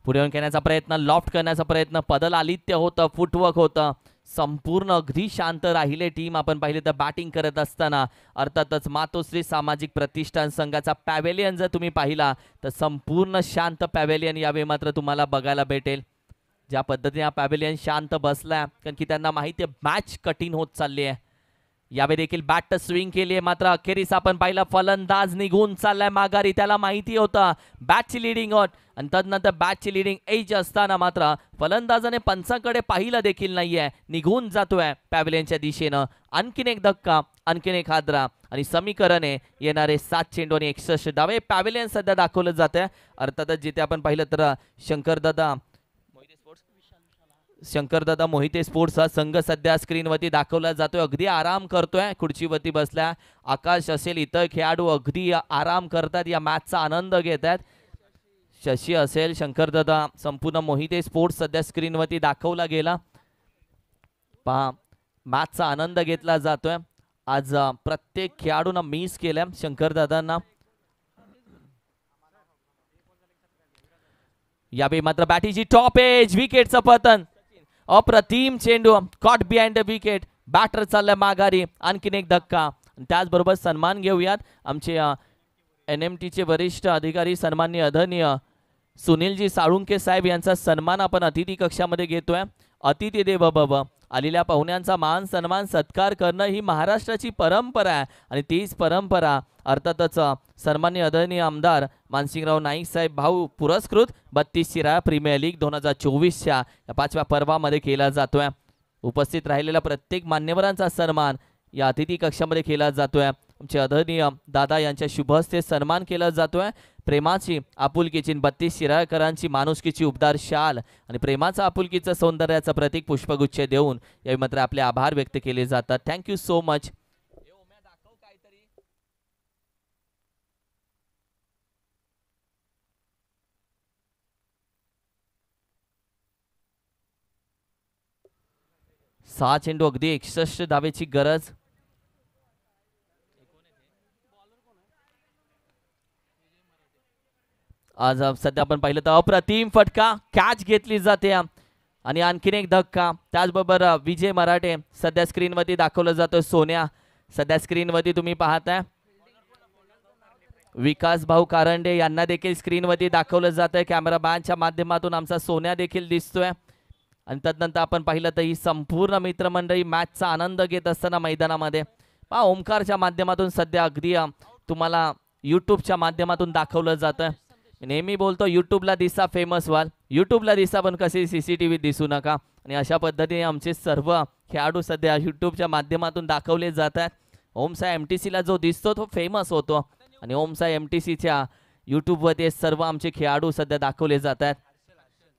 पुढे येऊन करण्याचा प्रयत्न, लॉफ्ट करण्याचा प्रयत्न, पदल आलित्य होतं, फुटवर्क होतं. संपूर्ण अगदी शांत राहिले टीम आपण पाहिले तर बॅटिंग करत असताना. अर्थातच मातोश्री सामाजिक प्रतिष्ठान संघाचा पॅव्हेलियन जर तुम्ही पाहिला तर संपूर्ण शांत पॅव्हेलियन यावेळी मात्र तुम्हाला बघायला भेटेल. ज्या पद्धतीने हा पॅव्हेलियन शांत बसलाय, कारण की त्यांना माहिती आहे मॅच कठीण होत चालली आहे. यावेळी देखील बॅट स्विंग केली आहे, मात्र अखेरीस आपण पाहिलं फलंदाज निघून चाललाय माघारी. त्याला माहिती होतं बॅटची लिडिंग आउट आणि तदनंतर बॅटची लिडिंग एज असताना मात्र फलंदाजाने पंचांकडे पाहिलं देखील नाहीये, निघून जातोय पॅव्हलियनच्या दिशेनं. आणखीन एक धक्का, आणखीन एक हादरा आणि समीकरणे येणारे 7 चेंडू आणि 61 धावे पॅव्हलियन सध्या दाखवलं जाते. अर्थातच जिथे आपण पाहिलं तर शंकरदादा मोहिते स्पोर्ट्स हा संघ सध्या स्क्रीनवरती दाखवला जातोय. अगदी आराम करतोय, खुर्चीवरती बसल्या. आकाश असेल, इतर खेळाडू अगदी आराम करतात, या मॅचचा आनंद घेत आहेत. शशी असेल, शंकरदादा, संपूर्ण मोहिते स्पोर्ट्स सध्या स्क्रीनवरती दाखवला गेला. पहा मॅचचा आनंद घेतला जातोय. आज प्रत्येक खेळाडूंना मिस केल्या शंकरदादांना. यावेळी मात्र बॅटीची टॉप एज, विकेटचं पतन. अप्रतिम चेंडू, caught behind the wicket. Batter चाललाय माघारी. आणखीन एक धक्का. त्याचबरोबर सन्मान घेऊयात आमचे NMT चे वरिष्ठ अधिकारी सन्माननीय आदरणीय सुनीलजी साळुंके साहेब यांचा सन्मान आपण अतिथी कक्षामध्ये घेतोय. अतिथी देव भव. आलेल्या पाहुण्यांचा मान सन्मान सत्कार करणं ही महाराष्ट्राची परंपरा आहे आणि तीच परंपरा अर्थातच सन्माननीय आदरणीय आमदार मानसिंगराव नाईक साहेब भाऊ पुरस्कृत 32 शिराळा प्रीमियर लीग 2024च्या या 5व्या पर्वामध्ये केला जातोय. उपस्थित राहिलेल्या प्रत्येक मान्यवरांचा सन्मान या अतिथी कक्षामध्ये केला जातोय. आमचे आदरणीय दादा यांच्या शुभ हस्ते सन्मान केला जातोय. प्रेमाची आपुलकीची 32 शिराळकरांची माणुसकीची उबदार शाल आणि प्रेमाचं आपुलकीचं सौंदर्याचं प्रतीक पुष्पगुच्छ देऊन यावेळी मात्र आपले आभार व्यक्त केले जातात. Thank you so much. सहा चेंडू अगदी 61 धावेची गरज. आज सध्या आपण पाहिलं तर अप्रतिम फटका, कॅच घेतली जाते आणि आणखीन एक धक्का. त्याचबरोबर विजय मराठे सध्या स्क्रीनवरती दाखवलं जातं. सोन्या सध्या स्क्रीनवरती तुम्ही पाहताय. विकास भाऊ कारंडे यांना देखील स्क्रीनवरती दाखवलं जातंय. कॅमेरा मॅनच्या माध्यमातून आमचा सोन्या देखील दिसतोय. आणि तदनंतर आपण पाहिलं तर ही संपूर्ण मित्रमंडळी मॅचचा आनंद घेत असताना मैदानामध्ये पहा ओमकारच्या माध्यमातून सध्या अगदी तुम्हाला यूट्यूबच्या माध्यमातून दाखवलं जातं. नेहमी बोलतो यूट्यूबला दिसा फेमस व्हाल, यूट्यूबला दिसा पण कसे CCTV दिसू नका. आणि अशा पद्धतीने आमचे सर्व खेळाडू सध्या यूट्यूबच्या माध्यमातून दाखवले जातात. ओमसाई MTCला जो दिसतो तो फेमस होतो आणि ओमसाई MTCच्या यूट्यूबवरती सर्व आमचे खेळाडू सध्या दाखवले जातात.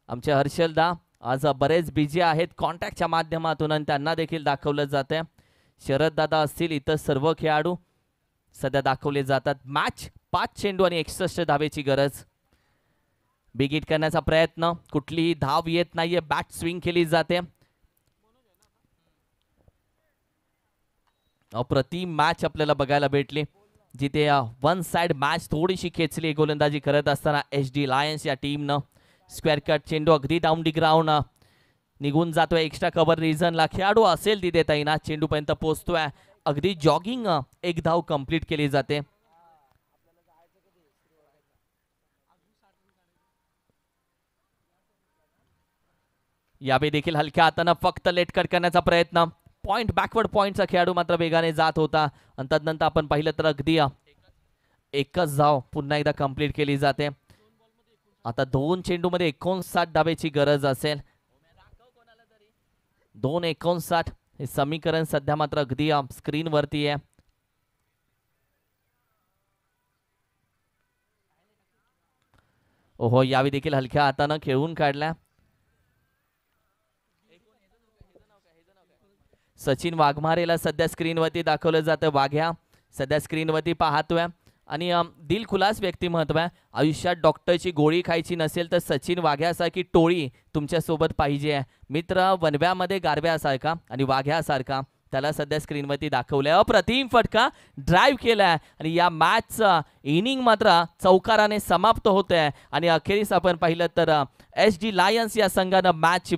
आमचे हर्षलदा आज बरेच बिझी आहेत कॉन्टॅक्टच्या माध्यमातून आणि त्यांना देखील दाखवलं जातं. शरद दादा असतील, इतर सर्व खेळाडू सध्या दाखवले जातात. मॅच 5 चेंडू आणि 61 धावेची गरज. बिग हिट करण्याचा प्रयत्न, कुठलीही धाव येत नाहीये. बॅट स्विंग केली जाते. अप्रतिम मॅच आपल्याला बघायला भेटली, जिथे वन साइड मॅच थोडीशी खेचली गोलंदाजी करत असताना SD लायन्स या टीमनं. स्क्वेअर कट चेंडू अगदी डाऊन दी ग्राउंड निघून जातोय. एक्स्ट्रा कव्हर रिझनला खेळाडू असेल तिथे तैनात, चेंडूपर्यंत पोहोचतोय. अगदी जॉगिंग एक धाव कंप्लीट केली जाते. यावेळी देखील हलक्या हातानं फक्त लेट कट करण्याचा प्रयत्न. पॉइंट बॅकवर्ड पॉइंटचा खेळाडू मात्र वेगाने जात होता आणि तदनंतर आपण पाहिलं तर अगदी एकच धाव पुन्हा एकदा कंप्लीट केली जाते. आता 2 चेंडूमध्ये 59 धावेची गरज असेल. 2:59 हे समीकरण सध्या मात्र अगदी स्क्रीन वरती आहे. ओहो, यावेळी देखील हलक्या हातानं खेळून काढला. सचिन वाघमारेला सध्या स्क्रीनवरती दाखवलं जातं. वाघ्या सध्या स्क्रीनवरती पाहतोय आणि दिलखुलास व्यक्तिमत्व आहे. आयुष्यात डॉक्टरची गोळी खायची नसेल तर सचिन वाघ्यासारखी टोळी तुमच्यासोबत पाहिजे. मित्र वनव्यामध्ये गारव्यासारखा आणि वाघ्यासारखा त्याला सध्या स्क्रीनवरती दाखवलंय. अप्रतिम फटका ड्राईव्ह केलाय आणि या मॅचचं इनिंग मात्र चौकाराने समाप्त होत आहे. आणि अखेरीस आपण पाहिलं तर SD लायन्स या संघानं मॅच